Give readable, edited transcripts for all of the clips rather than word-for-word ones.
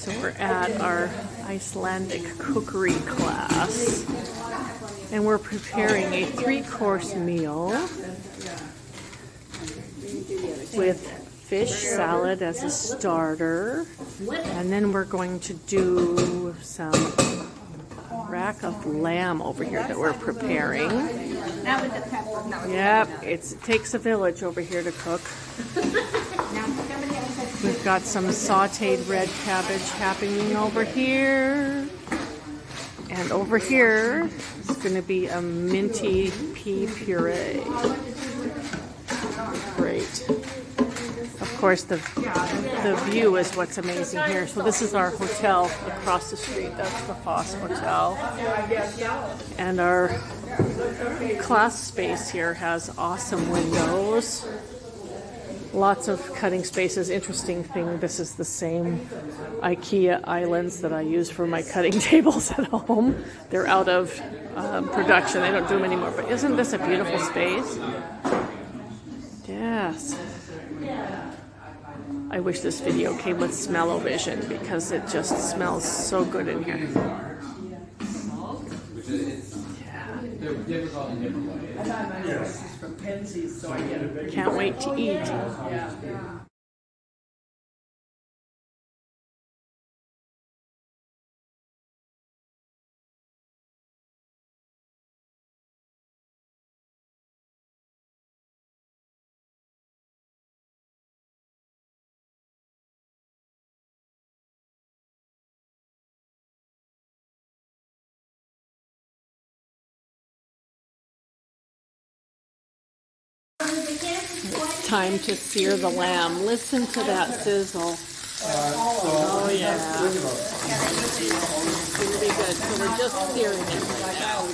So we're at our Icelandic cookery class, and we're preparing a 3-course meal with fish salad as a starter, and then we're going to do some rack of lamb over here that we're preparing. Yep, it takes a village over here to cook. We've got some sauteed red cabbage happening over here. And over here is going to be a minty pea puree. Great. Of course, the view is what's amazing here. So this is our hotel across the street. That's the Foss Hotel. And our class space here has awesome windows. Lots of cutting spaces. Interesting thing, this is the same IKEA islands that I use for my cutting tables at home. They're out of production. They don't do them anymore. But isn't this a beautiful space? Yes. I wish this video came with smell-o-vision because it just smells so good in here. Can't wait to eat. It's time to sear the lamb. Listen to that sizzle. Oh yeah. It's going to be good. So we're just searing it right now.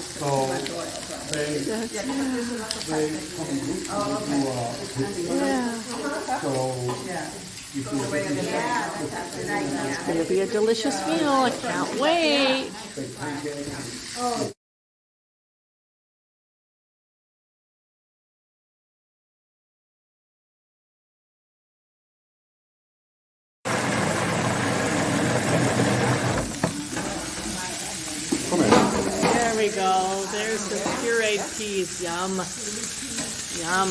It's going to be a delicious meal. I can't wait. There we go. There's the pureed peas. Yum. Yum.